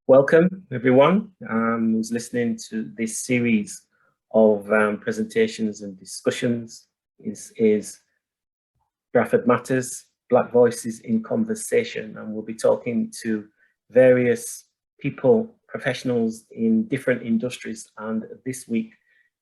Welcome, everyone who's listening to this series of presentations and discussions. Is Bradford Matters, Black Voices in Conversation, and we'll be talking to various people, professionals in different industries. And this week,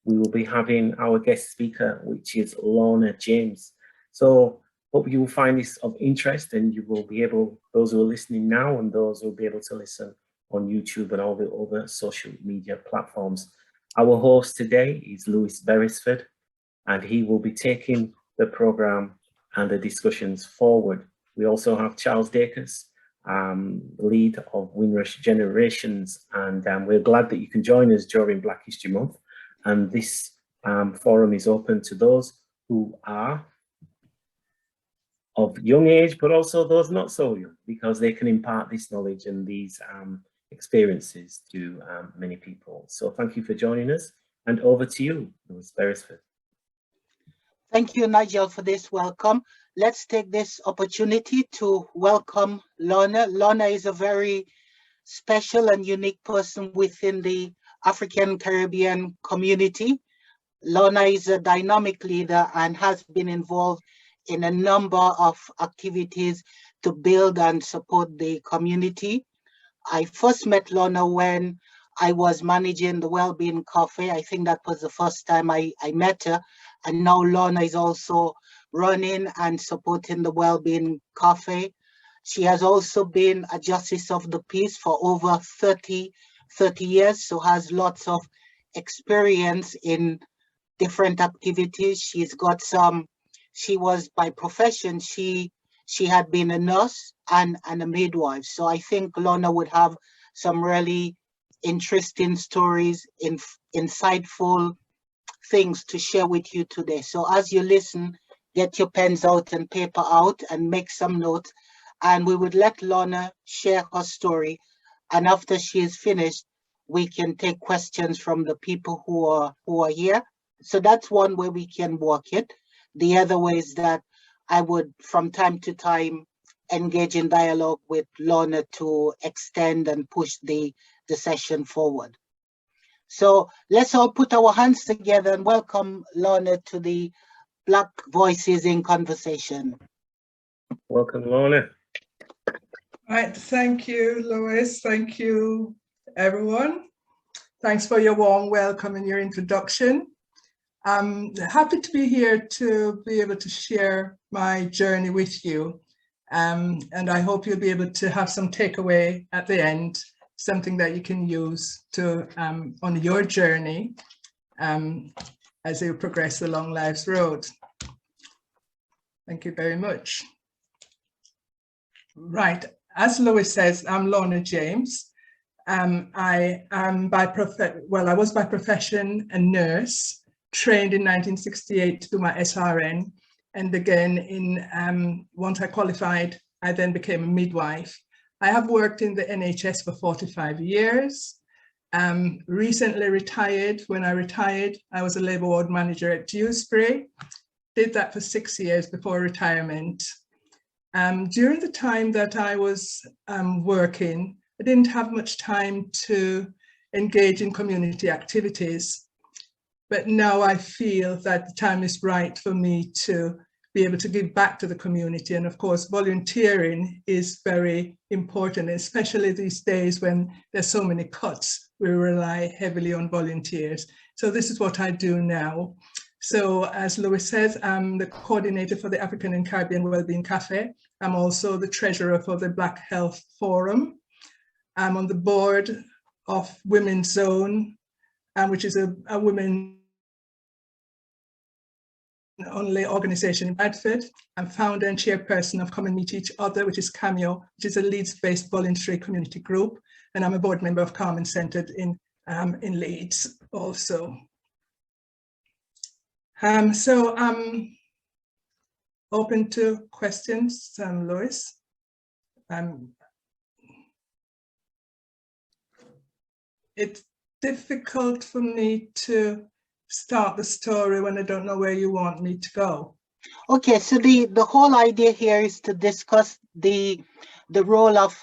we will be having our guest speaker, which is Lorna James. So hope you will find this of interest, and you will be able, those who are listening now and those who will be able to listen on YouTube and all the other social media platforms. Our host today is Lewis Beresford, and he will be taking the program and the discussions forward. We also have Charles Dacus, lead of Windrush Generations, and we're glad that you can join us during Black History Month. And this forum is open to those who are of young age, but also those not so young, because they can impart this knowledge and these experiences to many people. So thank you for joining us, and over to you, Lewis Beresford. Thank you, Nigel, for this welcome. Let's take this opportunity to welcome Lorna. Lorna is a very special and unique person within the African Caribbean community. Lorna is a dynamic leader and has been involved in a number of activities to build and support the community. I first met Lorna when I was managing the Wellbeing Cafe. I think that was the first time I met her. And now Lorna is also running and supporting the Wellbeing Cafe. She has also been a Justice of the Peace for over 30 years, so has lots of experience in different activities. She's got some, she was by profession, she had been a nurse and a midwife. So I think Lorna would have some really interesting stories, insightful things to share with you today. So as you listen, get your pens out and paper out and make some notes. And we would let Lorna share her story. And after she is finished, we can take questions from the people who are here. So that's one way we can work it. The other way is that I would, from time to time, engage in dialogue with Lorna to extend and push the session forward. So let's all put our hands together and welcome Lorna to the Black Voices in Conversation. Welcome, Lorna. Right, thank you, Lewis. Thank you, everyone. Thanks for your warm welcome and your introduction. I'm happy to be here to be able to share my journey with you. And I hope you'll be able to have some takeaway at the end, something that you can use to on your journey as you progress along life's road. Thank you very much. Right, as Lewis says, I'm Lorna James. I was by profession a nurse, trained in 1968 to do my SRN, and again once I qualified, I then became a midwife. I have worked in the NHS for 45 years, recently retired. When I retired, I was a labour ward manager at Dewsbury, did that for 6 years before retirement. During the time that I was working, I didn't have much time to engage in community activities. But now I feel that the time is right for me to be able to give back to the community. And of course, volunteering is very important, especially these days when there's so many cuts. We rely heavily on volunteers. So this is what I do now. So as Lewis says, I'm the coordinator for the African and Caribbean Wellbeing Cafe. I'm also the treasurer for the Black Health Forum. I'm on the board of Women's Zone, which is a women only organization in Bradford. I'm founder and chairperson of Come and Meet Each Other, which is Cameo, which is a Leeds-based voluntary community group. And I'm a board member of Carmen Centred in Leeds also. So I'm open to questions, Lois. It's difficult for me to start the story when I don't know where you want me to go. Okay, so the whole idea here is to discuss the role of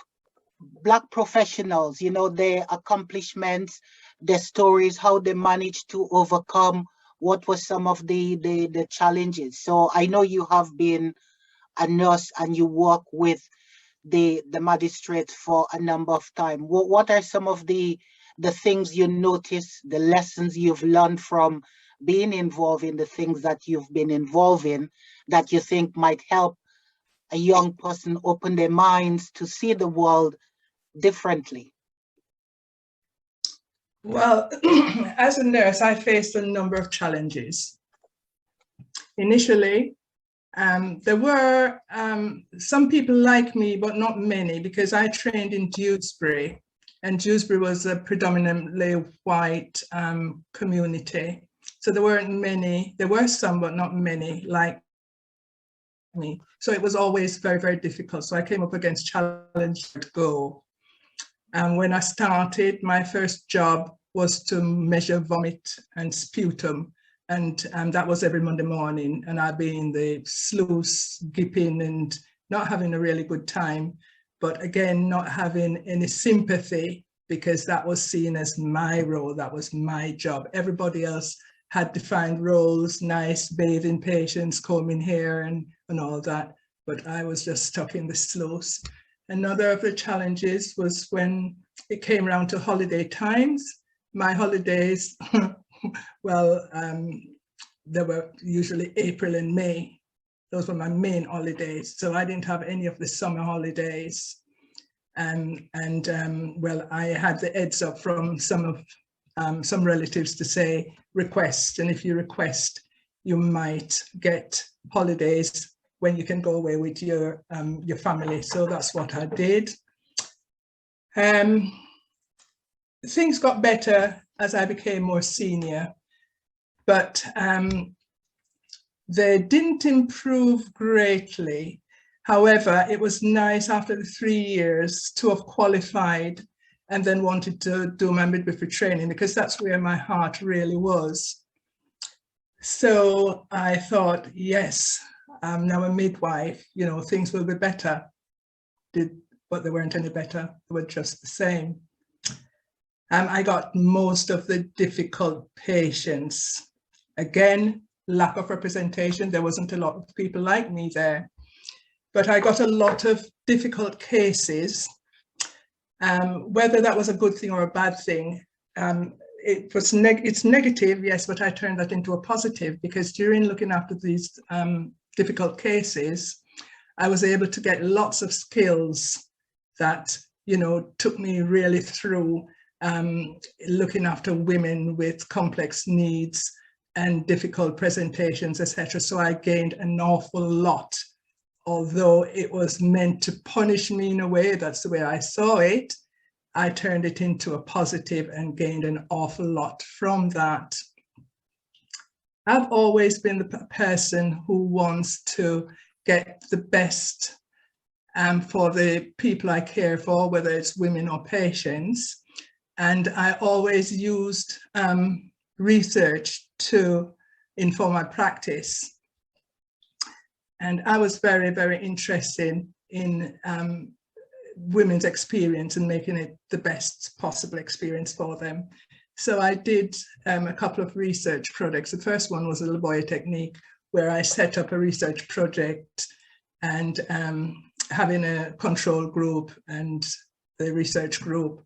Black professionals, you know, their accomplishments, their stories, how they managed to overcome what was some of the challenges. So I know you have been a nurse and you work with the magistrate for a number of time. What are some of the things you notice, the lessons you've learned from being involved in the things that you've been involved in that you think might help a young person open their minds to see the world differently? Well, as a nurse, I faced a number of challenges. Initially, there were some people like me, but not many, because I trained in Dewsbury, and Dewsbury was a predominantly white community. So there weren't many, there were some, but not many like me. So it was always very, very difficult. So I came up against challenges to go. And when I started, my first job was to measure vomit and sputum. And that was every Monday morning. And I'd be in the sluice, gipping and not having a really good time. But again, not having any sympathy, because that was seen as my role, that was my job. Everybody else had defined roles, nice bathing patients, combing hair and all that. But I was just stuck in the sluice. Another of the challenges was when it came around to holiday times. My holidays, well, they were usually April and May. Those were my main holidays. So I didn't have any of the summer holidays. Well, I had the heads up from some relatives to say, request. And if you request, you might get holidays when you can go away with your family. So that's what I did. Things got better as I became more senior, but they didn't improve greatly. However, it was nice after the 3 years to have qualified and then wanted to do my midwifery training, because that's where my heart really was. So I thought, yes, I'm now a midwife, you know, things will be better. But they weren't any better, they were just the same. I got most of the difficult patients. Again, lack of representation. There wasn't a lot of people like me there. But I got a lot of difficult cases. Whether that was a good thing or a bad thing, it's negative, yes, but I turned that into a positive, because during looking after these difficult cases, I was able to get lots of skills that, you know, took me really through looking after women with complex needs and difficult presentations, etc. So I gained an awful lot, although it was meant to punish me in a way. That's the way I saw it. I turned it into a positive and gained an awful lot from that. I've always been the person who wants to get the best for the people I care for, whether it's women or patients. And I always used research to inform my practice. And I was very, very interested in women's experience and making it the best possible experience for them. So I did a couple of research projects. The first one was a Laboya technique, where I set up a research project and having a control group and the research group.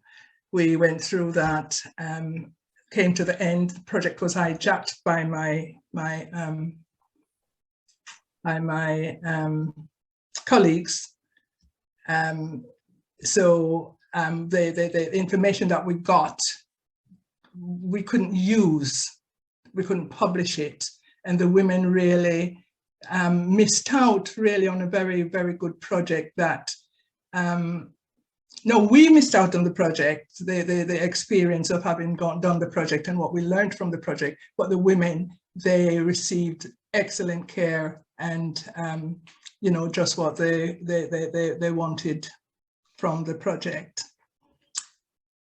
We went through that, came to the end. The project was hijacked by my colleagues. So the information that we got, we couldn't use, we couldn't publish it. And the women really missed out really on a very, very good project that, no, we missed out on the project, the experience of having done the project and what we learned from the project, but the women, they received excellent care and, you know, just what they wanted from the project.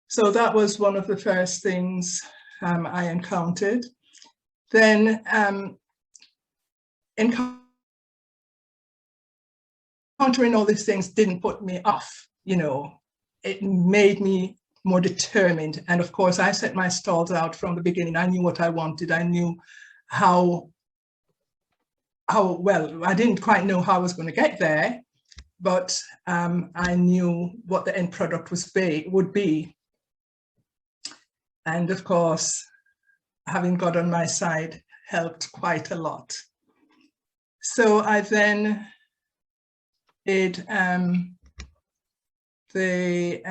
So that was one of the first things I encountered. Then encountering all these things didn't put me off, you know. it made me more determined. And of course, I set my stalls out from the beginning. I knew what I wanted. I knew how well, I didn't quite know how I was going to get there, but I knew what the end product would be. And of course, having God on my side helped quite a lot. So I then did the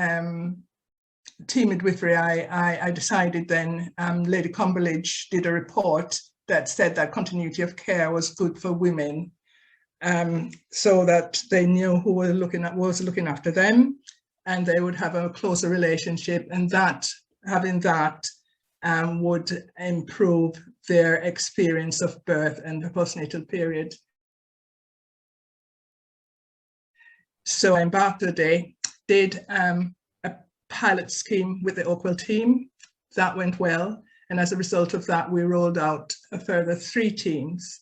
tea midwifery. I decided then, Lady Comberlidge did a report that said that continuity of care was good for women, so that they knew who was looking after them, and they would have a closer relationship, and that having that would improve their experience of birth and the postnatal period. So I embarked today, did a pilot scheme with the Oakville team. That went well. And as a result of that, we rolled out a further 3 teams.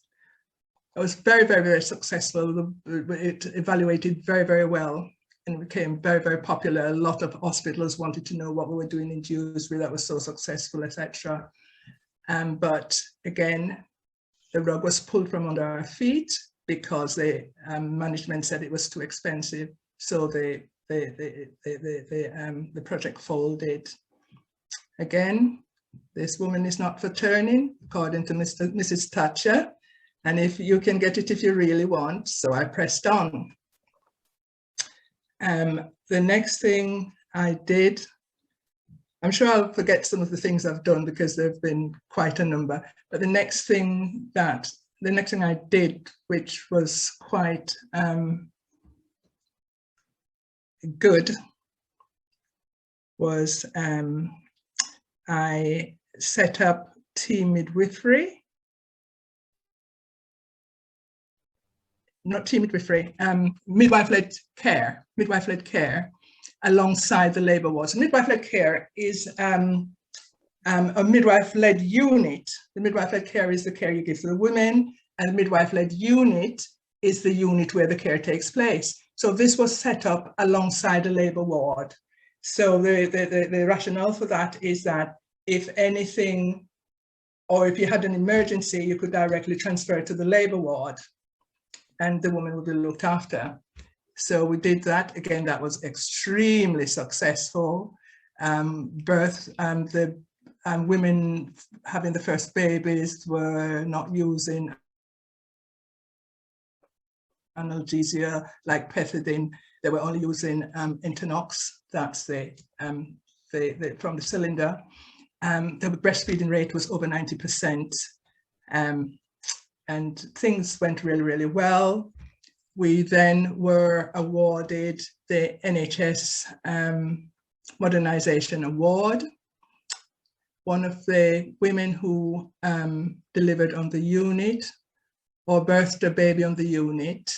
It was very, very, very successful. It evaluated very, very well and became very, very popular. A lot of hospitals wanted to know what we were doing in Dewsbury that was so successful, etc. But again, the rug was pulled from under our feet because the management said it was too expensive. So the project folded. Again, this woman is not for turning, according to Mrs. Thatcher. And if you can get it if you really want. So I pressed on. The next thing I did, I'm sure I'll forget some of the things I've done because there've been quite a number. But the next thing I did, which was quite good, was I set up tea midwifery. Not tea midwifery, midwife-led care alongside the labour wards. Midwife-led care is a midwife-led unit. The midwife-led care is the care you give to the women, and the midwife-led unit is the unit where the care takes place. So this was set up alongside a labour ward. So the rationale for that is that if anything, or if you had an emergency, you could directly transfer it to the labour ward and the woman would be looked after. So we did that. Again, that was extremely successful. The women having the first babies were not using analgesia like pethidine. They were only using Internox. That's from the cylinder. The breastfeeding rate was over 90%. And things went really, really well. We then were awarded the NHS Modernisation Award. One of the women who delivered on the unit or birthed a baby on the unit,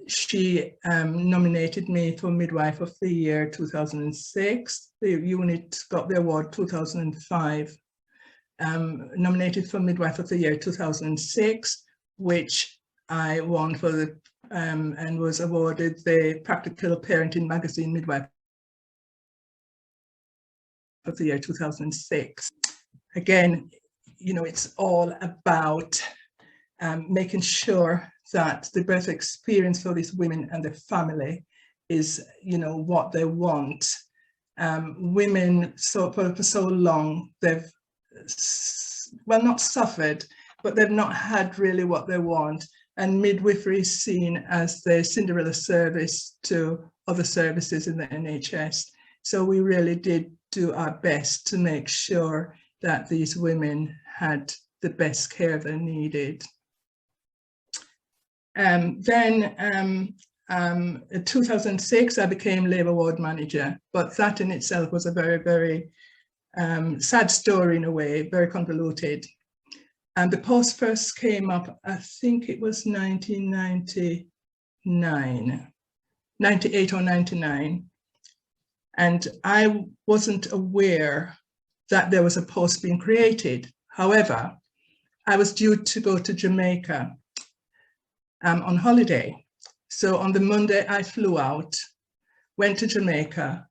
she nominated me for Midwife of the Year 2006. The unit got the award 2005. Nominated for Midwife of the Year 2006, which I won for the and was awarded the Practical Parenting Magazine Midwife of the Year 2006. Again, you know, it's all about making sure that the birth experience for these women and their family is, you know, what they want. Women, for so long, they've well, not suffered, but they've not had really what they want. And midwifery is seen as the Cinderella service to other services in the NHS. So we really did do our best to make sure that these women had the best care they needed. Then in 2006, I became labour ward manager, but that in itself was a very, very sad story in a way, very convoluted. And the post first came up, I think it was 1999, 98 or 99. And I wasn't aware that there was a post being created. However, I was due to go to Jamaica on holiday. So on the Monday I flew out. went to Jamaica,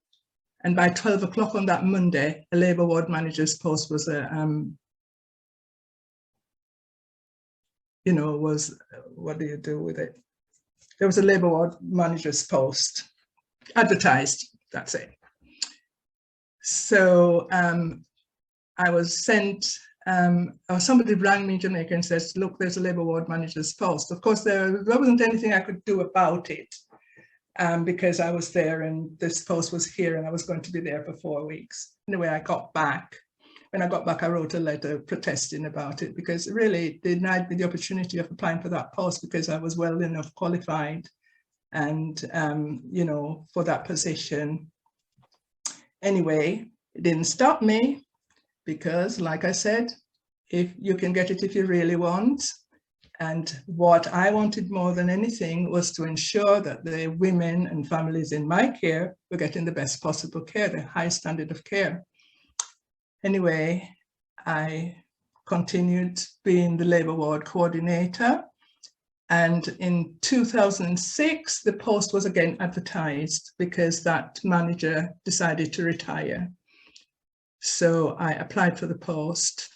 and by 12 o'clock on that Monday, a Labour ward manager's post was what do you do with it? There was a Labour ward manager's post advertised, that's it. So I was sent, somebody rang me in Jamaica and says, look, there's a Labour ward manager's post. Of course, there wasn't anything I could do about it because I was there and this post was here and I was going to be there for 4 weeks. Anyway, I got back. When I got back, I wrote a letter protesting about it because really it denied me the opportunity of applying for that post because I was well enough qualified and, for that position. Anyway, it didn't stop me because, like I said, if you can get it if you really want. And what I wanted more than anything was to ensure that the women and families in my care were getting the best possible care, the high standard of care. Anyway, I continued being the Labour ward coordinator. And in 2006, the post was again advertised because that manager decided to retire. So I applied for the post.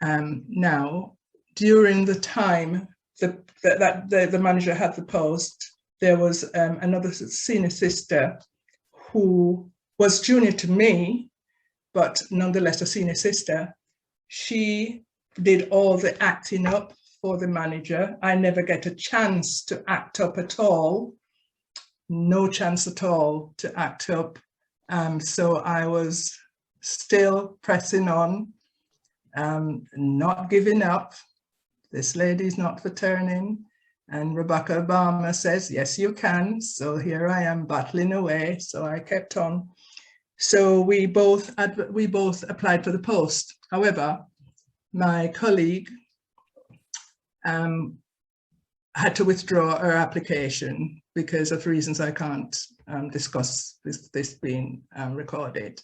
Now, during the time that the manager had the post, there was another senior sister who was junior to me, but nonetheless a senior sister. She did all the acting up for the manager. I never get a chance to act up at all. No chance at all to act up. So I was still pressing on, not giving up. This lady's not for turning. And Rebecca Obama says, yes, you can. So here I am battling away. So I kept on. So we both applied for the post. However, my colleague had to withdraw her application because of reasons I can't discuss, this being recorded.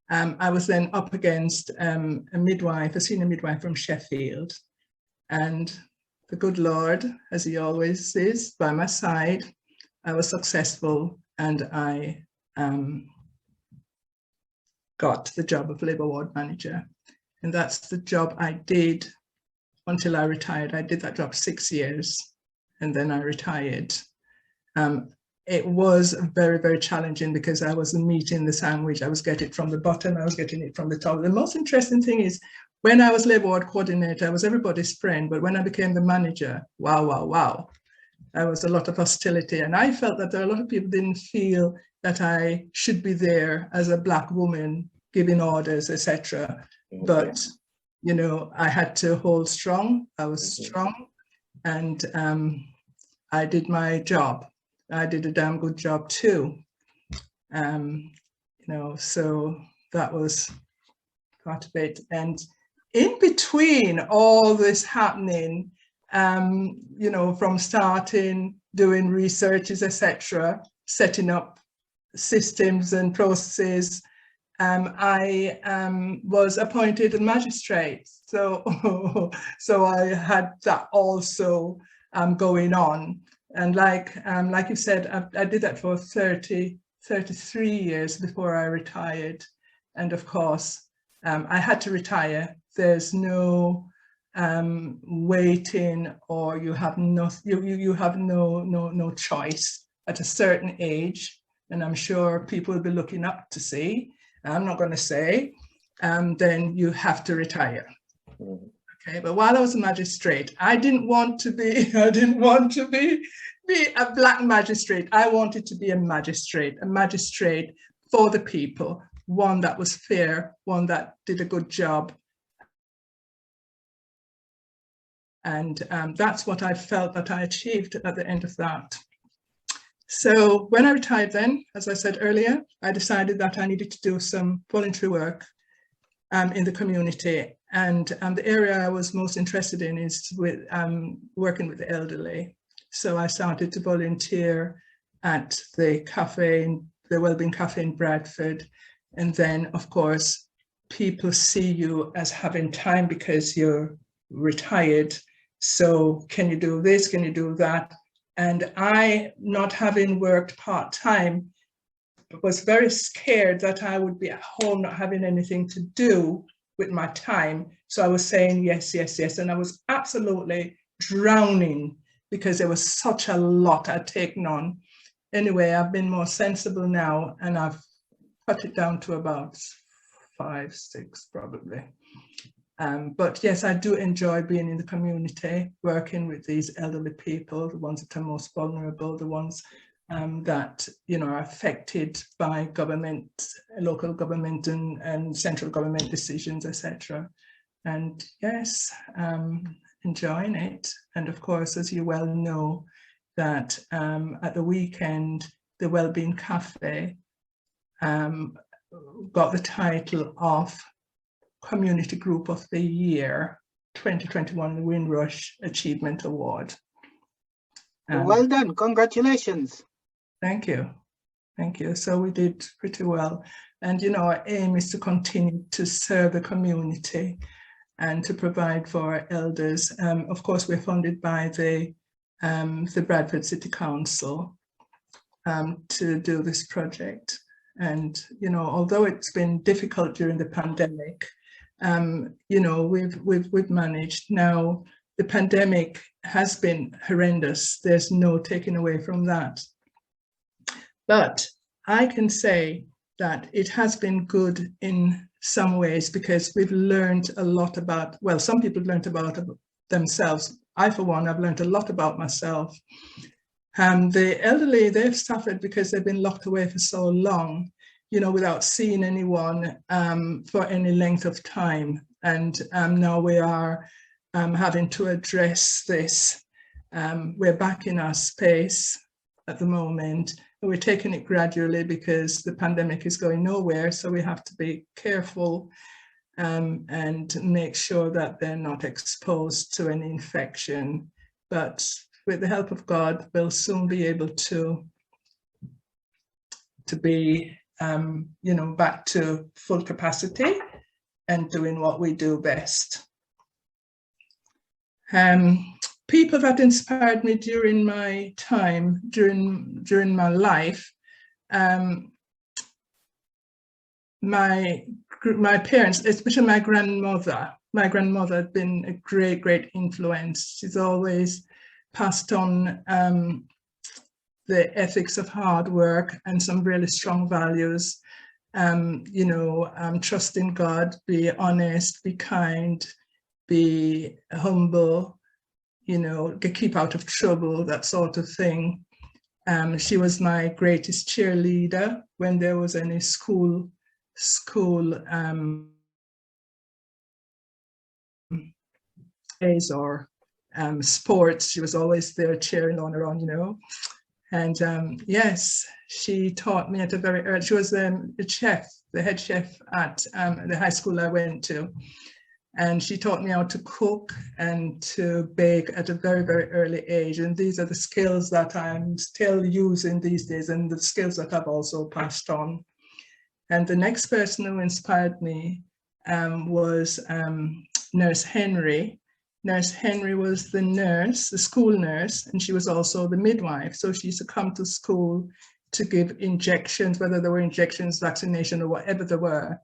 I was then up against a senior midwife from Sheffield, and the good Lord, as he always is, by my side. I was successful and I got the job of Labour ward manager. And that's the job I did until I retired. I did that job 6 years and then I retired. It was very, very challenging because I was the meat in the sandwich. I was getting it from the bottom, I was getting it from the top. The most interesting thing is when I was Labour ward coordinator, I was everybody's friend, but when I became the manager, wow. There was a lot of hostility. And I felt that there are a lot of people didn't feel that I should be there as a Black woman giving orders, etc. But, I had to hold strong. I was strong and I did my job. I did a damn good job too. So that was part of it. And in between all this happening, from starting, doing researches, etc., setting up systems and processes, I was appointed a magistrate. So I had that also going on. And like you said, I did that for 33 years before I retired. And of course, I had to retire. There's no waiting, or you have no choice at a certain age. And I'm sure people will be looking up to see. I'm not going to say, then you have to retire. Okay, but while I was a magistrate, I didn't want to be a Black magistrate. I wanted to be a magistrate for the people, one that was fair, one that did a good job. And that's what I felt that I achieved at the end of that. So when I retired then, as I said earlier, I decided that I needed to do some voluntary work in the community. And the area I was most interested in is with working with the elderly. So I started to volunteer at the Wellbeing Cafe in Bradford. And then, of course, people see you as having time because you're retired. So can you do this? Can you do that? And I, not having worked part-time, was very scared that I would be at home not having anything to do with my time. So I was saying yes, yes, yes. And I was absolutely drowning because there was such a lot I'd taken on. Anyway, I've been more sensible now, and I've cut it down to about 5, 6 probably. But yes, I do enjoy being in the community, working with these elderly people, the ones that are most vulnerable, the ones that, you know, are affected by government, local government and central government decisions, etc. And yes, enjoying it. And of course, as you well know, that at the weekend, the Wellbeing Cafe got the title of Community Group of the Year 2021 Windrush Achievement Award. Well done, congratulations. Thank you. Thank you. So we did pretty well. And, you know, our aim is to continue to serve the community and to provide for our elders. Of course, we're funded by the Bradford City Council to do this project. And, you know, although it's been difficult during the pandemic, you know, we've managed. Now, the pandemic has been horrendous. There's no taking away from that. But I can say that it has been good in some ways, because we've learned a lot about, well, some people learned about themselves. I, for one, have learned a lot about myself. The elderly, they've suffered because they've been locked away for so long, you know, without seeing anyone for any length of time. And now we are having to address this. We're back in our space at the moment. We're taking it gradually because the pandemic is going nowhere. So we have to be careful and make sure that they're not exposed to any infection. But with the help of God, we'll soon be able to be, you know, back to full capacity and doing what we do best. People that inspired me during my time, during my life, my parents, especially my grandmother. My grandmother had been a great, great influence. She's always passed on the ethics of hard work and some really strong values. You know, trust in God, be honest, be kind, be humble, you know, keep out of trouble, that sort of thing. She was my greatest cheerleader when there was any school days or sports. She was always there cheering on her on, you know. And yes, she taught me at a very early, she was the chef, the head chef at the high school I went to. And she taught me how to cook and to bake at a very, very early age. And these are the skills that I'm still using these days, and the skills that I've also passed on. And the next person who inspired me was Nurse Henry. Nurse Henry was the nurse, the school nurse, and she was also the midwife. So she used to come to school to give injections, whether they were injections, vaccination, or whatever they were.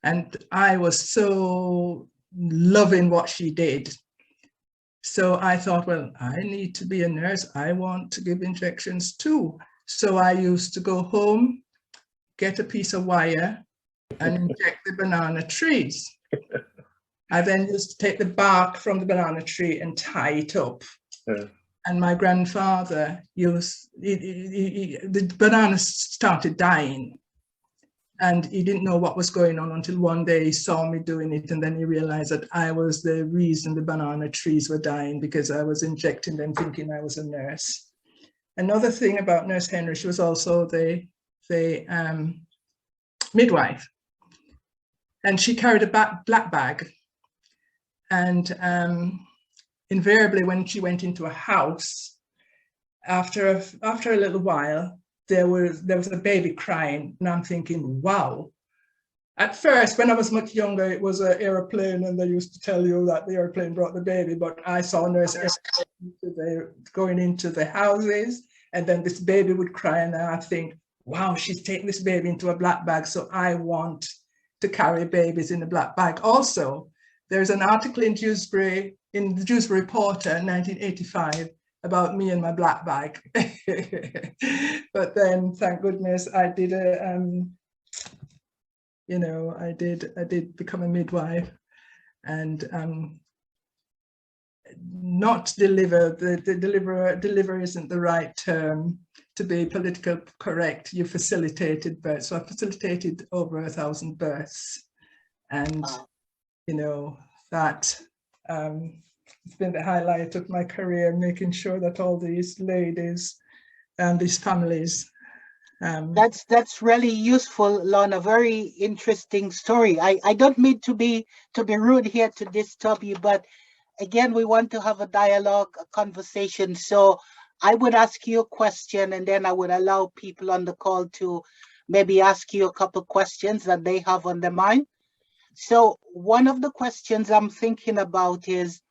And I was so loving what she did. So I thought, well, I need to be a nurse. I want to give injections too. So I used to go home, get a piece of wire and inject the banana trees. I then used to take the bark from the banana tree and tie it up. Yeah. And my grandfather used, the bananas started dying. And he didn't know what was going on until one day he saw me doing it, and then he realized that I was the reason the banana trees were dying, because I was injecting them thinking I was a nurse. Another thing about Nurse Henry, she was also the midwife, and she carried a black bag. And invariably when she went into a house, after a little while, there was a baby crying, and I'm thinking, wow. At first, when I was much younger, it was an airplane, and they used to tell you that the airplane brought the baby, but I saw nurses going into the houses, and then this baby would cry, and I think, wow, she's taking this baby into a black bag, so I want to carry babies in a black bag. Also, there's an article in the Dewsbury Porter in 1985 about me and my black bag. But then, thank goodness, I did I did become a midwife, and not deliver. Deliver isn't the right term to be political correct. You facilitated births. So I facilitated over 1,000 births, and that it's been the highlight of my career, making sure that all these ladies and these families. That's really useful, Lorna. Very interesting story. I don't mean to be rude here to disturb you, but again, we want to have a dialogue, a conversation. So I would ask you a question, and then I would allow people on the call to maybe ask you a couple questions that they have on their mind. So one of the questions I'm thinking about is,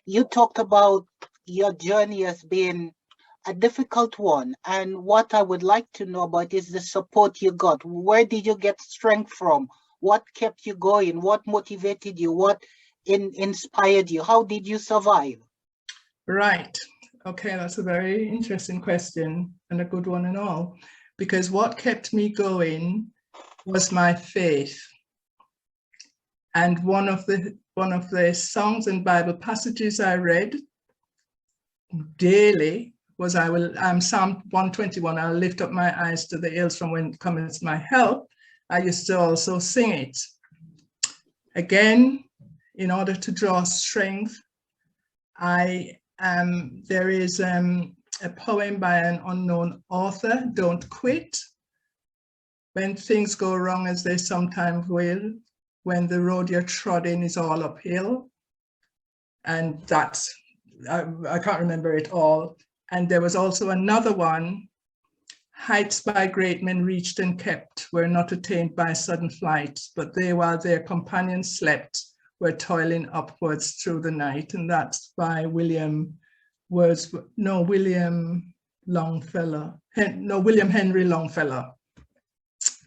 you talked about your journey as being a difficult one. And what I would like to know about is the support you got. Where did you get strength from? What kept you going? What motivated you? What inspired you? How did you survive? Right. Okay, that's a very interesting question, and a good one and all, because what kept me going was my faith. And one of the songs and Bible passages I read daily was Psalm 121. I'll lift up my eyes to the hills from when cometh my help. I used to also sing it. Again, in order to draw strength, there is a poem by an unknown author, Don't Quit. When things go wrong, as they sometimes will, when the road you're trotting is all uphill. And that's, I can't remember it all. And there was also another one, heights by great men reached and kept were not attained by sudden flight, but they, while their companions slept, were toiling upwards through the night. And that's by William Henry Longfellow.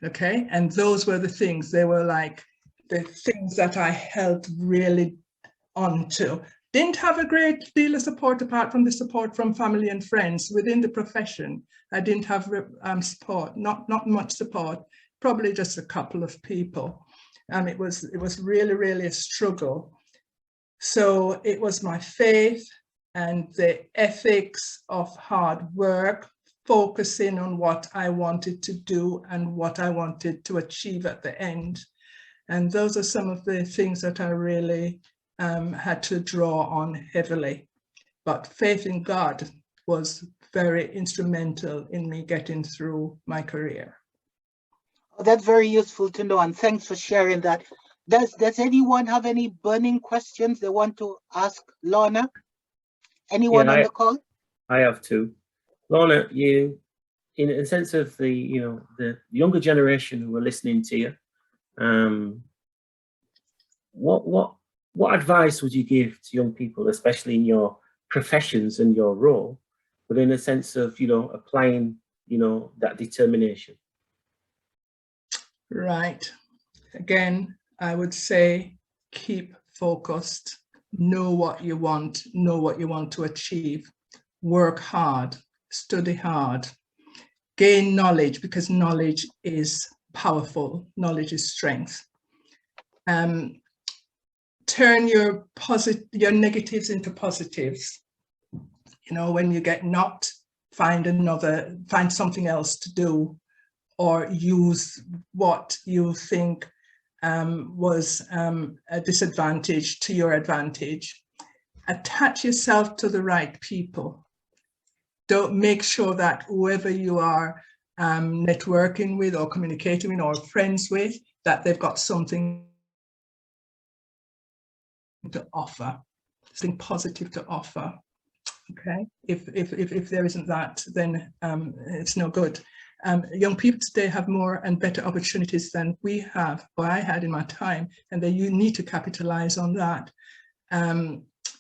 Okay, and those were the things, they were like the things that I held really onto. Didn't have a great deal of support apart from the support from family and friends within the profession. I didn't have support, not much support, probably just a couple of people. It was really, really a struggle. So it was my faith and the ethics of hard work, focusing on what I wanted to do and what I wanted to achieve at the end. And those are some of the things that I really had to draw on heavily. But faith in God was very instrumental in me getting through my career. Oh, that's very useful to know, and thanks for sharing that. Does anyone have any burning questions they want to ask Lorna? Anyone on the call? I have two. Lorna, you, in a sense of the younger generation who are listening to you, what advice would you give to young people, especially in your professions and your role, but in a sense of applying that determination? Right. Again, I would say keep focused. Know what you want. Know what you want to achieve. Work hard. Study hard. Gain knowledge, because knowledge is powerful. Knowledge is strength. Turn your negatives into positives. When you get knocked, find something else to do, or use what you think was a disadvantage to your advantage. Attach yourself to the right people. Don't make sure that whoever you are networking with or communicating with or friends with, that they've got something to offer, something positive to offer. Okay, if there isn't that, then it's no good. Young people today have more and better opportunities than we have, or I had in my time, and you need to capitalize on that.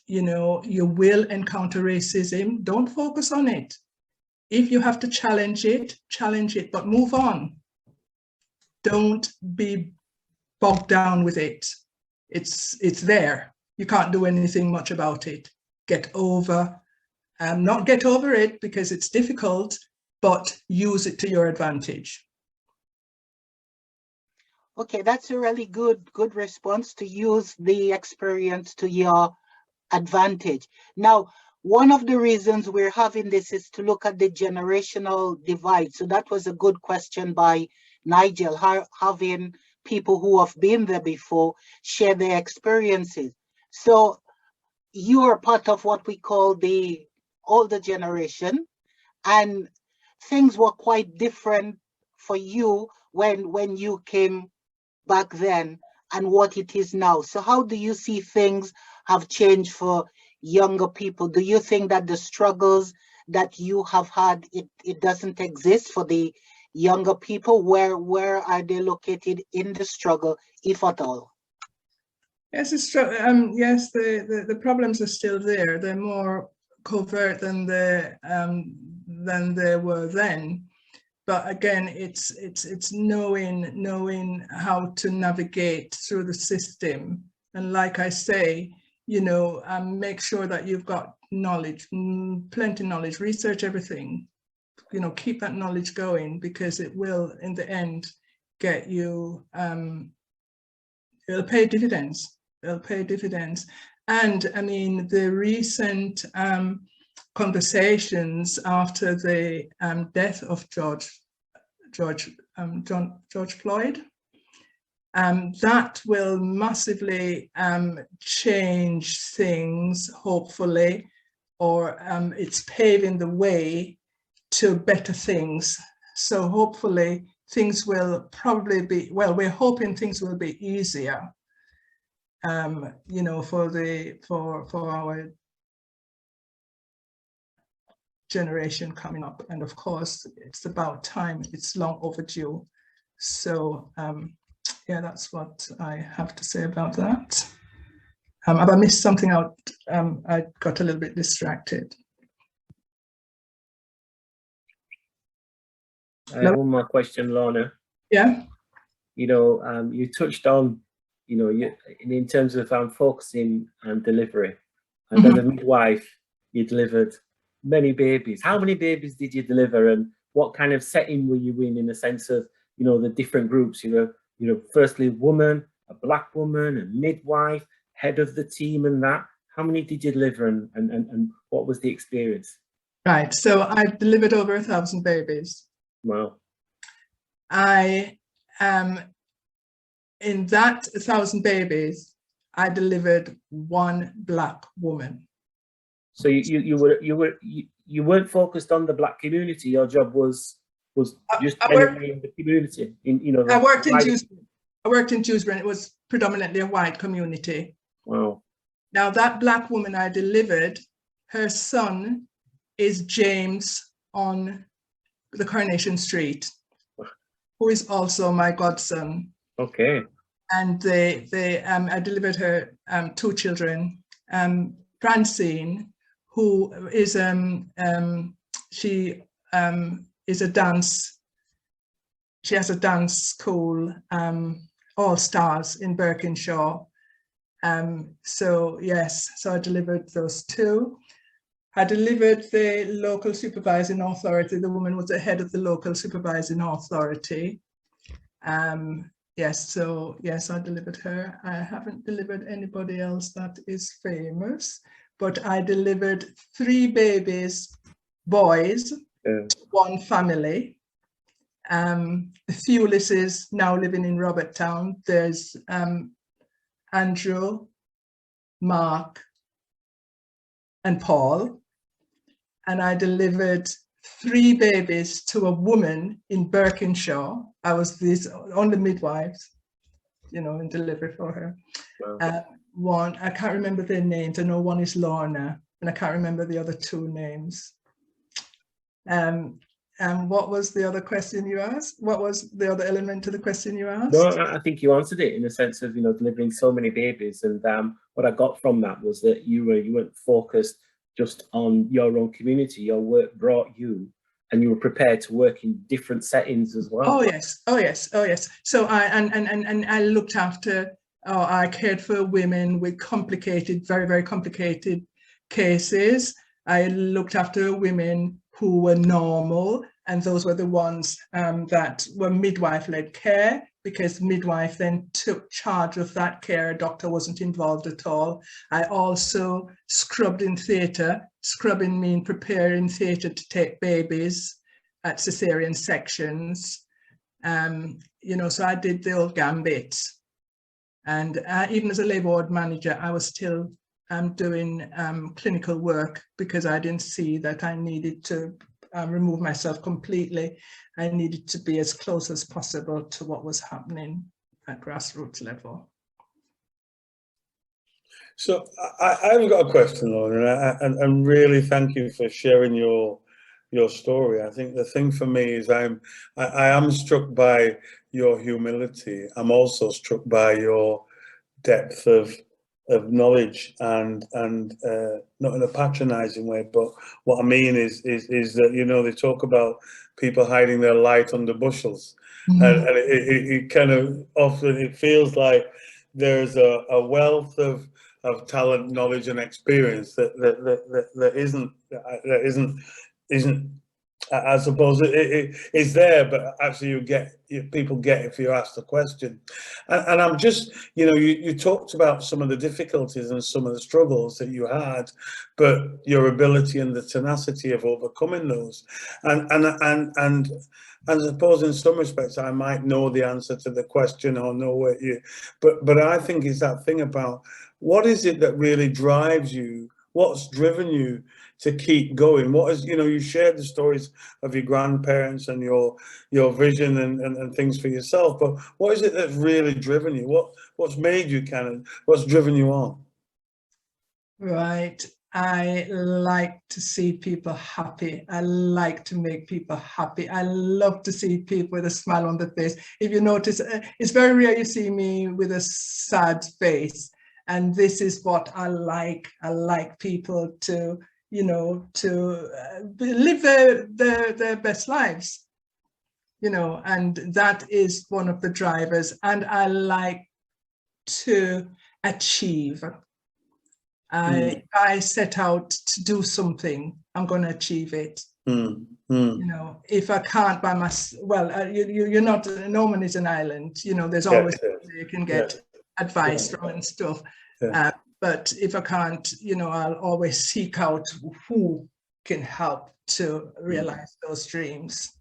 You will encounter racism. Don't focus on it. If you have to challenge it, but move on. Don't be bogged down with it. It's there. You can't do anything much about it. Not get over it because it's difficult, but use it to your advantage. Okay, that's a really good response, to use the experience to your advantage. Now, one of the reasons we're having this is to look at the generational divide. So that was a good question by Nigel, having people who have been there before share their experiences. So you are part of what we call the older generation, and things were quite different for you when you came back then and what it is now. So how do you see things have changed for younger people? Do you think that the struggles that you have had, it doesn't exist for the younger people? Where are they located in the struggle, if at all? Yes, yes, the problems are still there. They're more covert than they were then. But again, it's knowing how to navigate through the system. And like I say, make sure that you've got knowledge, plenty of knowledge, research everything, keep that knowledge going, because it will, in the end, get you, it'll pay dividends. It'll pay dividends. And I mean, the recent conversations after the death of George Floyd, that will massively change things, hopefully, or it's paving the way to better things. So hopefully things will probably be, well, we're hoping things will be easier, for our generation coming up. And of course, it's about time. It's long overdue. So yeah, that's what I have to say about that. Have I missed something out? I got a little bit distracted. I have one more question, Lorna. Yeah. You touched on, in terms of focusing on delivery, and as a midwife, you delivered many babies. How many babies did you deliver, and what kind of setting were you in the sense of, the different groups? Firstly, woman, a black woman, a midwife, head of the team, and that. How many did you deliver, and what was the experience? Right. So I delivered over 1,000 babies. Wow. In that 1,000 babies, I delivered one black woman. So you weren't focused on the black community. Your job was just generally in the community. I worked in Dewsbury. It was predominantly a white community. Wow. Now that black woman I delivered, her son is James on the Coronation Street, who is also my godson. Okay. And I delivered her 2 children. Francine, who is she is a dance. She has a dance school, All Stars in Birkinshaw. So yes, so I delivered those 2. I delivered the local supervising authority. The woman was the head of the local supervising authority. Yes, so yes, I delivered her. I haven't delivered anybody else that is famous, but I delivered 3 babies, boys, to one family. The Fulises now living in Roberttown. There's Andrew, Mark, and Paul. And I delivered 3 babies to a woman in Birkinshaw. I was the only midwife, in delivery for her. Wow. One, I can't remember their names. I know one is Lorna, and I can't remember the other 2 names. And what was the other question you asked? What was the other element to the question you asked? No, I think you answered it in the sense of, delivering so many babies. And what I got from that was that you weren't focused just on your own community. Your work brought you and you were prepared to work in different settings as well. Oh yes, oh yes, oh yes. So I looked after, I cared for women with complicated, very complicated cases. I looked after women who were normal, and those were the ones that were midwife-led care, because midwife then took charge of that care. A doctor wasn't involved at all. I also scrubbed in theatre. Scrubbing means preparing theatre to take babies at cesarean sections. You know, so I did the old gambit. And even as a labour ward manager, I was still doing clinical work, because I didn't see that I needed to remove myself completely. I needed to be as close as possible to what was happening at grassroots level. So I've got a question, Lorna, and really thank you for sharing your story. I think the thing for me is I am struck by your humility. I'm also struck by your depth of knowledge, and not in a patronizing way, but what I mean is that, you know, they talk about people hiding their light under bushels. Mm-hmm. And it kind of often, it feels like there's a wealth of talent, knowledge, and experience that isn't. I suppose it is there, but actually people get if you ask the question. And I'm just, you know, you talked about some of the difficulties and some of the struggles that you had, but your ability and the tenacity of overcoming those. And I suppose in some respects I might know the answer to the question, or know what you, but I think it's that thing about what is it that really drives you? What's driven you to keep going? What is, you know, you shared the stories of your grandparents and your vision and things for yourself, but what is it that's really driven you? What's made you what's driven you on? Right. I like to see people happy. I like to make people happy. I love to see people with a smile on their face. If you notice, it's very rare you see me with a sad face. And this is what I like. I like people to, you know, to live their best lives, you know, and that is one of the drivers. And I like to achieve. I set out to do something, I'm going to achieve it. You know, if I can't by myself, well, you're not, no one is an island, you know, there's always you can get advice from and stuff. But if I can't, you know, I'll always seek out who can help to realize those dreams.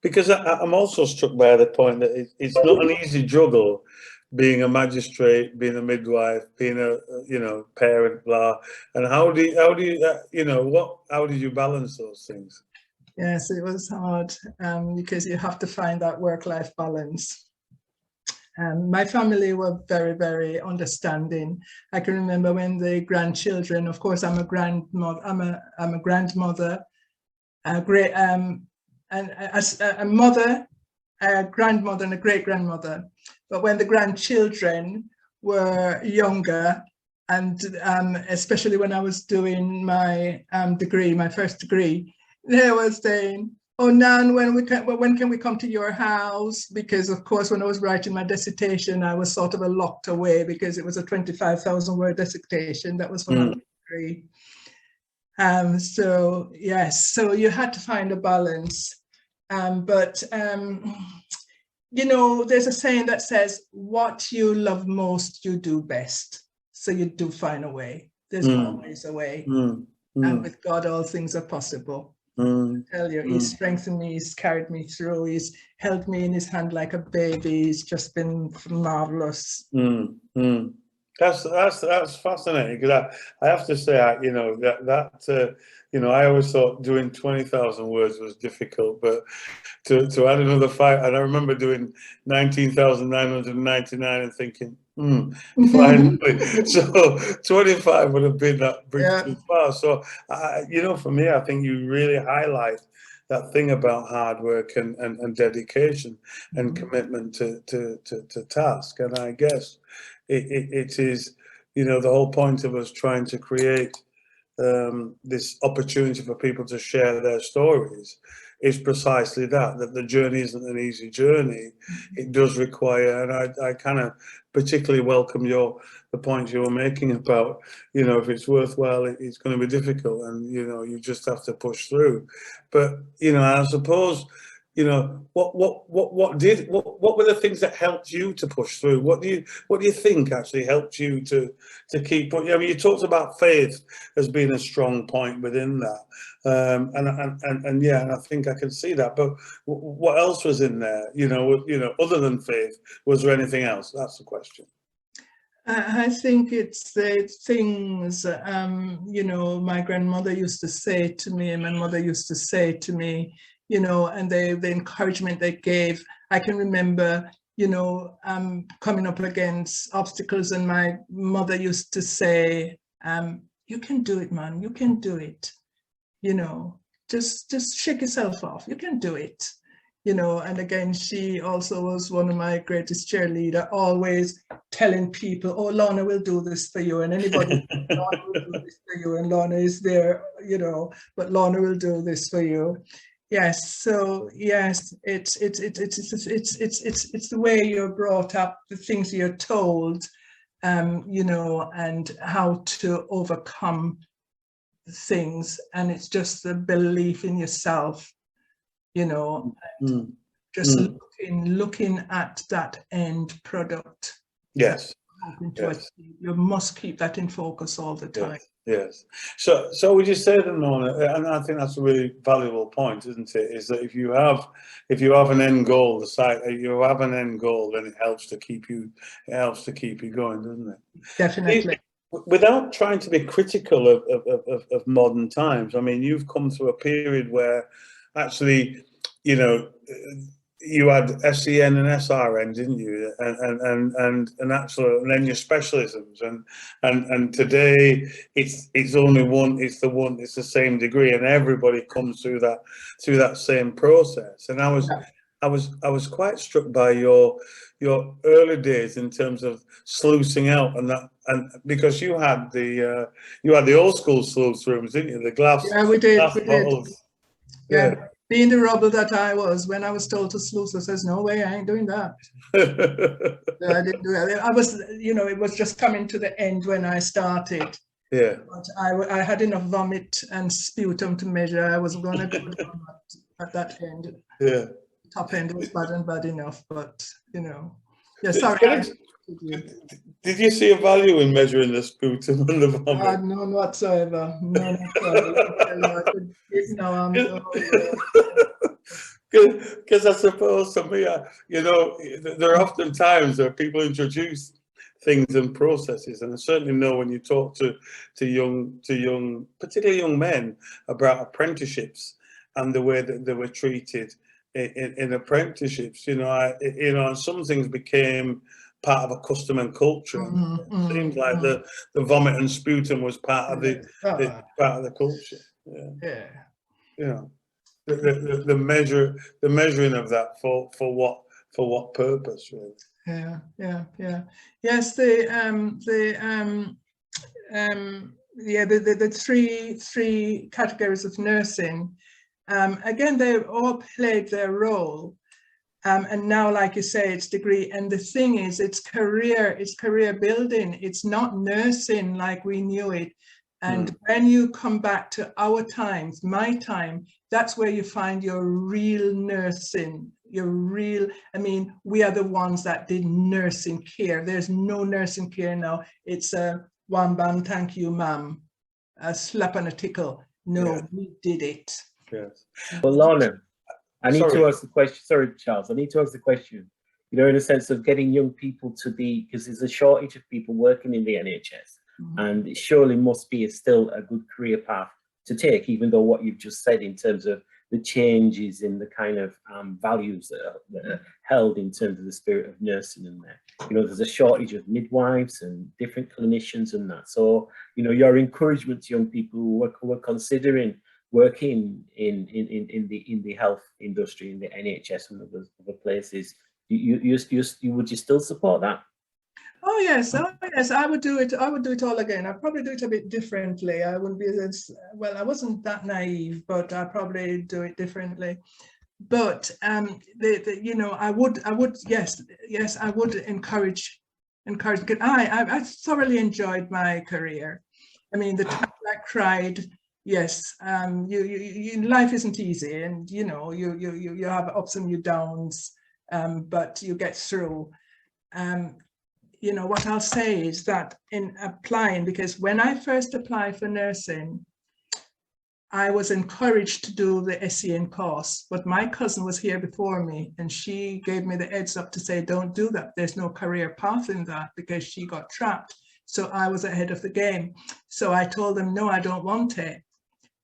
Because I'm also struck by the point that it's not an easy juggle, being a magistrate, being a midwife, being a, you know, parent, blah. And how do you you know, how did you balance those things? Yes, it was hard, because you have to find that work-life balance. My family were very understanding. I can remember when the grandchildren, of course, I'm a grandmother, I'm a grandmother, a mother, a grandmother, and a great-grandmother. But when the grandchildren were younger, and especially when I was doing my degree, my first degree, they were saying, "Oh, Nan, when can we come to your house?" Because of course, when I was writing my dissertation, I was sort of locked away because it was a 25,000 word dissertation. That was for my degree. So yes, so you had to find a balance. You know, there's a saying that says, "What you love most, you do best." So you do find a way. There's always a way. And with God, all things are possible. I tell you, he's strengthened me, he's carried me through, he's held me in his hand like a baby. He's just been marvelous. That's fascinating, because I have to say, you know, that you know, I always thought doing 20,000 words was difficult, but to add another 5, and I remember doing 19,999 and thinking, finally. So 25 would have been that bridge too far. So you know, for me, I think you really highlight that thing about hard work and dedication and commitment to task. And I guess it is, you know, the whole point of us trying to create this opportunity for people to share their stories is precisely that the journey isn't an easy journey. It does require, and I kind of particularly welcome the point you were making about, you know, if it's worthwhile, it's going to be difficult, and, you know, you just have to push through. But, you know, I suppose, you know, what were the things that helped you to push through? What do you think actually helped you to keep? I mean, you talked about faith as being a strong point within that, and yeah, and I think I can see that. But what else was in there? You know, other than faith, was there anything else? That's the question. I think it's the things, you know, my grandmother used to say to me, and my mother used to say to me, you know, and the encouragement they gave. I can remember, you know, coming up against obstacles, and my mother used to say, you can do it, man, you can do it. You know, just shake yourself off, you can do it. You know, and again, she also was one of my greatest cheerleader, always telling people, oh, Lorna will do this for you, and anybody, Lorna will do this for you, and Lorna is there, you know, but Lorna will do this for you. Yes, so yes, it's the way you're brought up, the things you're told, you know, and how to overcome things, and it's just the belief in yourself, you know, just looking at that end product. Yes. Yes. You must keep that in focus all the time. Yes. So would you say then, Lorna, and I think that's a really valuable point, isn't it? Is that if you have an end goal, you have an end goal, then it helps to keep you going, doesn't it? Definitely. Without trying to be critical of modern times, I mean, you've come through a period where actually, you know, you had SEN and SRN, didn't you? And then your specialisms, and today it's only one. It's the same degree, and everybody comes through that same process. And I was quite struck by your early days in terms of sluicing out, and because you had the old school sluice rooms, didn't you? The glass. Yeah, we did. Bottles. Yeah. Being the rebel that I was, when I was told to sluice, I says, no way, I ain't doing that. I didn't do that. I was, you know, it was just coming to the end when I started. Yeah. But I had enough vomit and sputum to measure. I was going to go down at that end. Yeah. Top end was bad enough, but, you know. Yeah, sorry. Did you see a value in measuring the sputum and the vomit? None whatsoever. None whatsoever. Because I suppose to me, you know, there are often times where people introduce things and processes, and I certainly know when you talk to young, particularly young men, about apprenticeships and the way that they were treated in apprenticeships. You know, and some things became part of a custom and culture. It seems like the vomit and sputum was part of the culture. Yeah. You know, the measuring of that for what purpose, really. Yeah. Yes, the three categories of nursing. Again, they all played their role. And now, like you say, it's degree. And the thing is, it's career building. It's not nursing like we knew it. And when you come back to our times, my time, that's where you find your real nursing, I mean, we are the ones that did nursing care. There's no nursing care now. It's a one bam, thank you, ma'am, a slap and a tickle. No, we did it. Yes. Well, Lorna, I need to ask the question. Sorry, Charles. I need to ask the question. You know, in a sense of getting young people to be, because there's a shortage of people working in the NHS, and it surely must be still a good career path to take, even though what you've just said in terms of the changes in the kind of values that are held in terms of the spirit of nursing in there. You know, there's a shortage of midwives and different clinicians and that. So, you know, your encouragement to young people who are considering working in the health industry, in the NHS and other places, would you still support that? Oh yes, I would do it. I would do it all again. I'd probably do it a bit differently. I wouldn't be as well. I wasn't that naive, but I'd probably do it differently. But you know, I would, yes, I would encourage. Because I thoroughly enjoyed my career. I mean, the times I cried. Yes, life isn't easy, and you know, you have ups and you downs, but you get through. You know, what I'll say is that in applying, because when I first applied for nursing, I was encouraged to do the SEN course, but my cousin was here before me and she gave me the heads up to say, don't do that. There's no career path in that, because she got trapped. So I was ahead of the game. So I told them, no, I don't want it.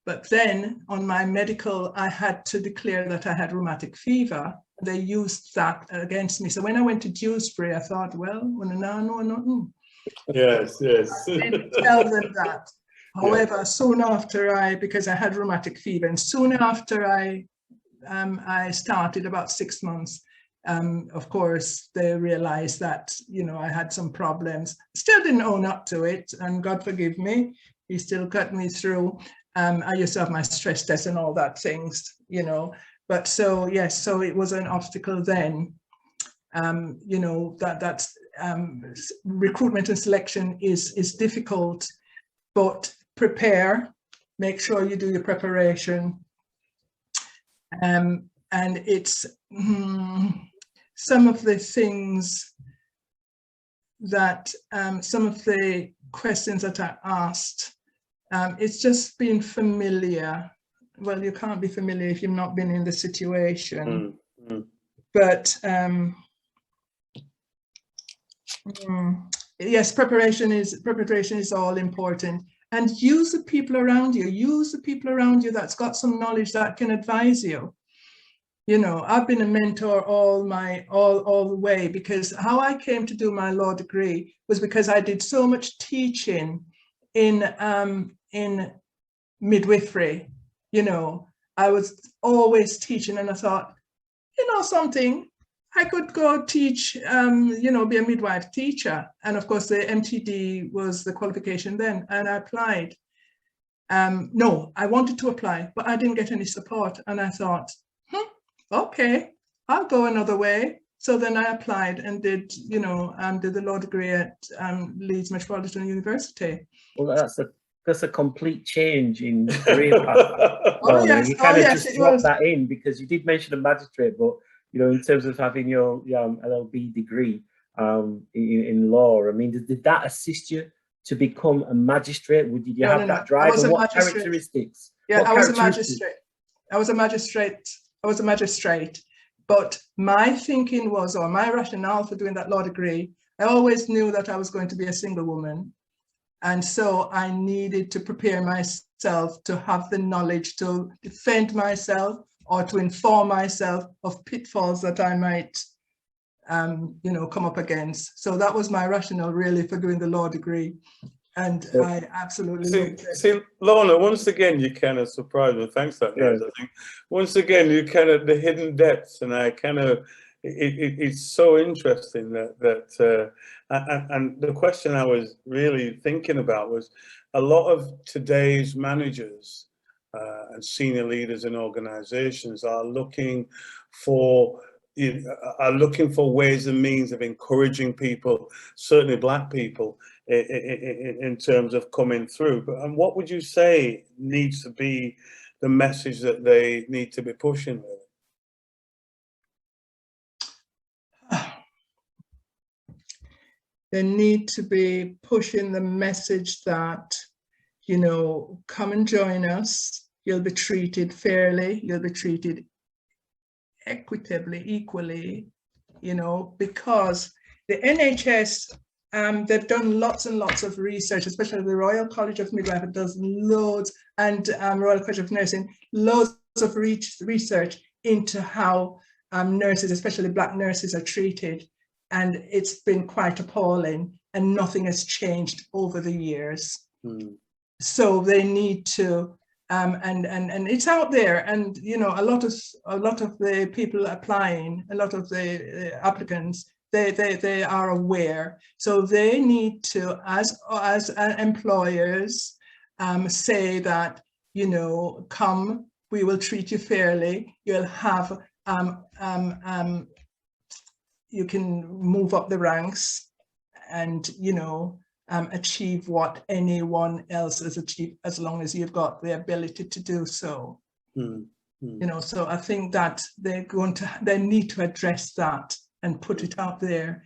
But then on my medical, I had to declare that I had rheumatic fever. They used that against me. So when I went to Dewsbury, I thought, well, no, nothing. Yes. I didn't tell them that. However, soon after because I had rheumatic fever, and soon after I started, about 6 months, of course, they realized that, you know, I had some problems. Still didn't own up to it, and God forgive me, He still cut me through. I used to have my stress test and all that things, you know. But so, yes, so it was an obstacle then. You know, that's recruitment and selection is difficult, but prepare, make sure you do your preparation. And it's some of the things that, some of the questions that are asked, it's just being familiar. Well, you can't be familiar if you've not been in the situation. But yes, preparation is all important. And use the people around you. Use the people around you that's got some knowledge that can advise you. You know, I've been a mentor all the way, because how I came to do my law degree was because I did so much teaching in midwifery. You know, I was always teaching, and I thought, you know something, I could go teach, you know, be a midwife teacher. And of course, the MTD was the qualification then, and I applied. No, I wanted to apply, but I didn't get any support. And I thought, okay, I'll go another way. So then I applied and did, you know, did the law degree at Leeds Metropolitan University. Well, that's a complete change in career path. Oh, yes. You kind of just dropped that in, because you did mention a magistrate, but you know, in terms of having your LLB degree in law, I mean, did that assist you to become a magistrate? Did you have that drive? And what characteristics? Yeah, I was a magistrate. I was a magistrate. But my thinking was, or my rationale for doing that law degree, I always knew that I was going to be a single woman. And so I needed to prepare myself to have the knowledge to defend myself, or to inform myself of pitfalls that I might, you know, come up against. So that was my rationale really for doing the law degree. And I absolutely loved it. See, Lorna, once again, you kind of surprised me. Thanks for that. Yeah. I think once again, you kind of, the hidden depths, and I kind of, it's so interesting that and the question I was really thinking about was, a lot of today's managers and senior leaders in organizations are looking for ways and means of encouraging people, certainly Black people, in terms of coming through. And what would you say needs to be the message that they need to be pushing with? They need to be pushing the message that, you know, come and join us. You'll be treated fairly. You'll be treated equitably, equally, you know, because the NHS, they've done lots and lots of research, especially the Royal College of Midwifery does loads, and Royal College of Nursing, loads of research into how nurses, especially Black nurses, are treated. And it's been quite appalling, and nothing has changed over the years. So they need to, and it's out there, and you know, a lot of the people applying, a lot of the applicants, they are aware. So they need to, as employers, say that, you know, come, we will treat you fairly. You'll have, you can move up the ranks and, you know, achieve what anyone else has achieved, as long as you've got the ability to do so. You know, so I think that they need to address that and put it out there,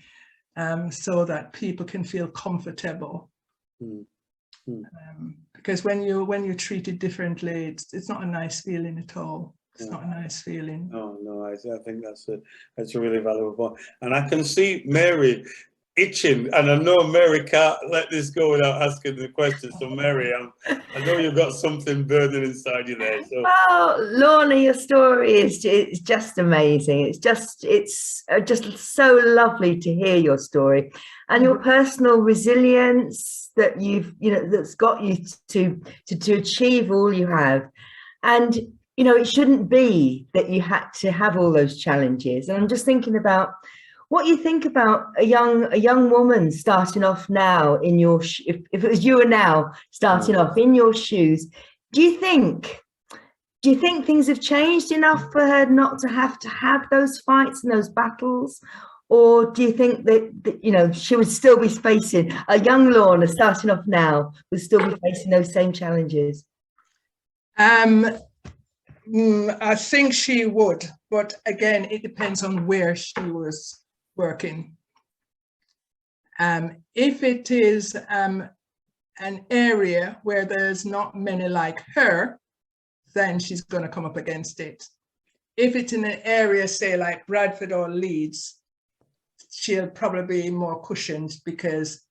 so that people can feel comfortable. Because when you're treated differently, it's not a nice feeling at all. It's not a nice feeling. No, I think that's a really valuable point. And I can see Mary itching, and I know Mary can't let this go without asking the question. So Mary, I know you've got something burning inside you there. So. Well, Lorna, your story is just amazing. It's just so lovely to hear your story, and your personal resilience that that's got you to achieve all you have. And you know, it shouldn't be that you had to have all those challenges. And I'm just thinking about what you think about a young woman starting off now in your if it was you and now starting off in your shoes. Do you think things have changed enough for her not to have those fights and those battles? Or do you think that you know, she would still be facing, a young Lorna starting off now would still be facing those same challenges? I think she would, but again, it depends on where she was working. If it is an area where there's not many like her, then she's going to come up against it. If it's in an area, say like Bradford or Leeds, she'll probably be more cushioned, because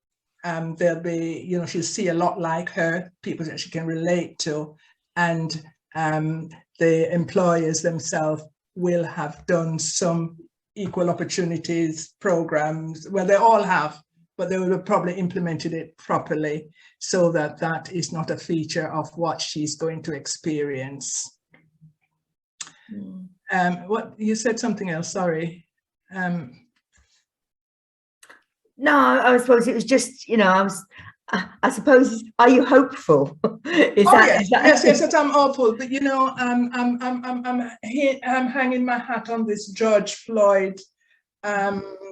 there'll be, you know, she'll see a lot like her, people that she can relate to, and the employers themselves will have done some equal opportunities programs. Well, they all have, but they will have probably implemented it properly, so that that is not a feature of what she's going to experience. What you said, something else, sorry. No, I suppose it was just, you know, I suppose, are you hopeful? Yes, I'm hopeful. But you know, I'm hanging my hat on this George Floyd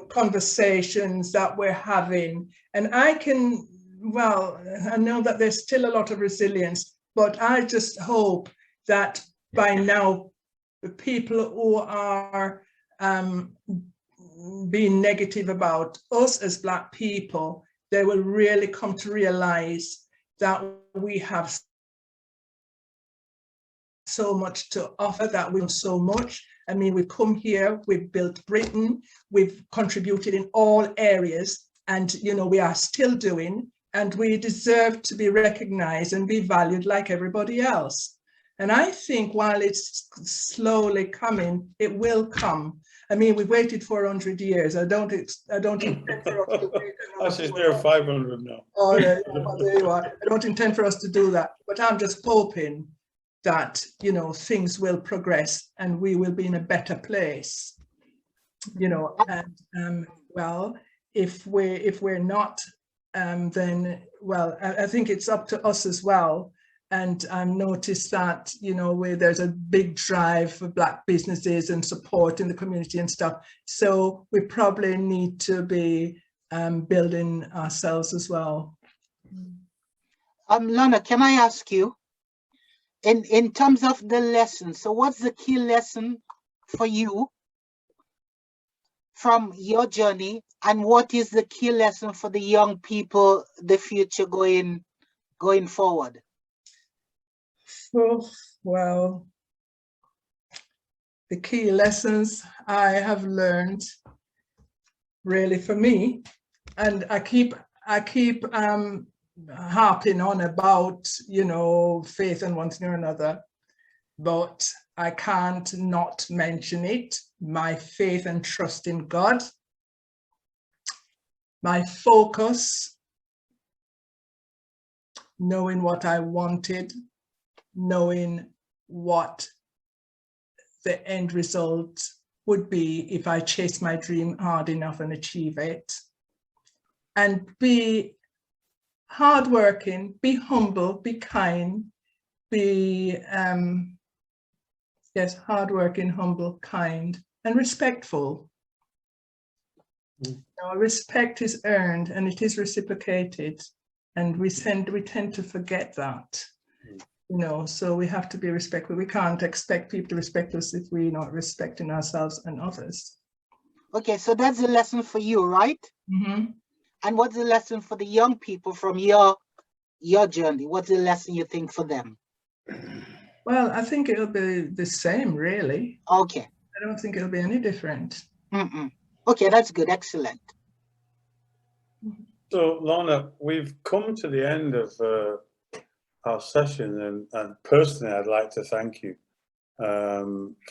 conversations that we're having, and I know that there's still a lot of resilience, but I just hope that by now the people who are being negative about us as Black people, they will really come to realize that we have so much to offer, that we've done so much. I mean, we've come here, we've built Britain, we've contributed in all areas, and you know, we are still doing, and we deserve to be recognized and be valued like everybody else. And I think while it's slowly coming, it will come. I mean, we've waited 400 years. I don't intend for us to wait. She's near 500 now. Oh, there you are. I don't intend for us to do that, but I'm just hoping that, you know, things will progress and we will be in a better place, you know. And well, if we're not, then well, I think it's up to us as well. And I've noticed that, you know, there's a big drive for Black businesses and support in the community and stuff. So we probably need to be building ourselves as well. Lorna, can I ask you, in terms of the lesson, so what's the key lesson for you from your journey, and what is the key lesson for the young people, the future going forward? Well, the key lessons I have learned, really, for me, and I keep harping on about, you know, faith and one thing or another, but I can't not mention it. My faith and trust in God, my focus, knowing what I wanted, knowing what the end result would be if I chase my dream hard enough and achieve it. And be hardworking, be humble, be kind, be, yes, hardworking, humble, kind, and respectful. Now, respect is earned and it is reciprocated, and we tend to forget that. You know, so we have to be respectful. We can't expect people to respect us if we're not respecting ourselves and others. Okay, so that's a lesson for you, right? Mm-hmm. And what's the lesson for the young people from your journey? What's the lesson you think for them? Well, I think it'll be the same, really. Okay. I don't think it'll be any different. Okay, that's good. Excellent. So, Lorna, we've come to the end of our session, and personally, I'd like to thank you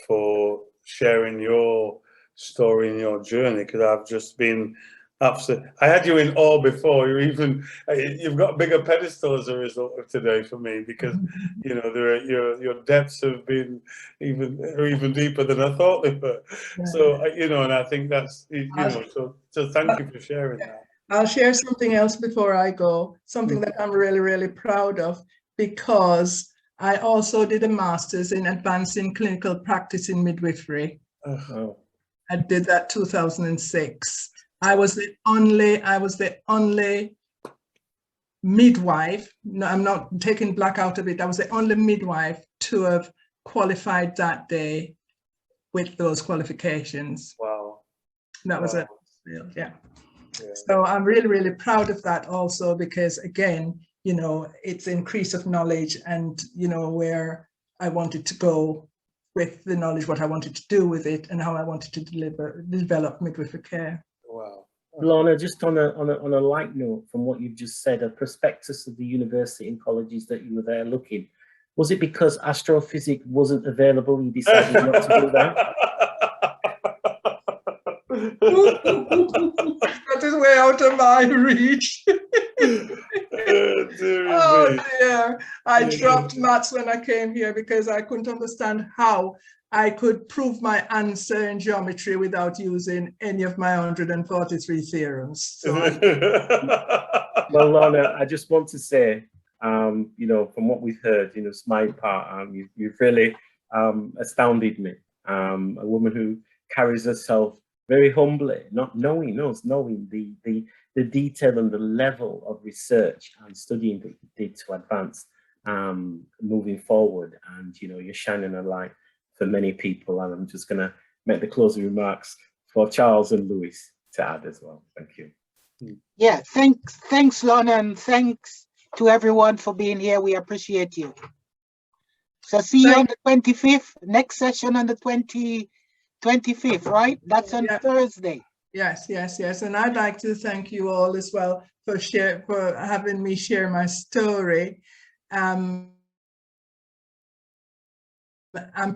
for sharing your story and your journey, because I've just been absolutely. I had you in awe before. You've got a bigger pedestal as a result of today for me, because you know your depths have been even deeper than I thought they were. Yeah. So you know, and I think that's So thank you for sharing that. I'll share something else before I go, something that I'm really, really proud of, because I also did a master's in advancing clinical practice in midwifery. I did that 2006. I was the only midwife. No, I'm not taking black out of it. I was the only midwife to have qualified that day with those qualifications. Wow. That was yeah. So I'm really, really proud of that also, because again, you know, it's increase of knowledge and, you know, where I wanted to go with the knowledge, what I wanted to do with it and how I wanted to develop midwifery care. Wow. Lorna, just on a light note from what you've just said, a prospectus of the university and colleges that you were there looking, was it because astrophysics wasn't available you decided not to do that? That is way out of my reach. Oh dear. I dropped maths when I came here because I couldn't understand how I could prove my answer in geometry without using any of my 143 theorems. So Well, Lorna, I just want to say, you know, from what we've heard, you know, it's my part, you've really astounded me. A woman who carries herself very humbly, not knowing the detail and the level of research and studying that you did to advance moving forward. And, you know, you're shining a light for many people. And I'm just going to make the closing remarks for Charles and Louis to add as well. Thank you. Yeah, thanks, Lorna, and thanks to everyone for being here. We appreciate you. So see you on the 25th, next session on the 25th, right? That's on Thursday. Yes. And I'd like to thank you all as well for having me share my story. I'm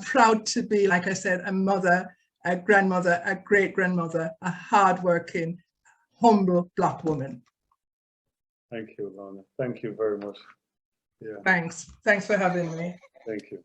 proud to be, like I said, a mother, a grandmother, a great-grandmother, a hardworking, humble Black woman. Thank you, Lorna. Thank you very much. Thanks for having me. Thank you.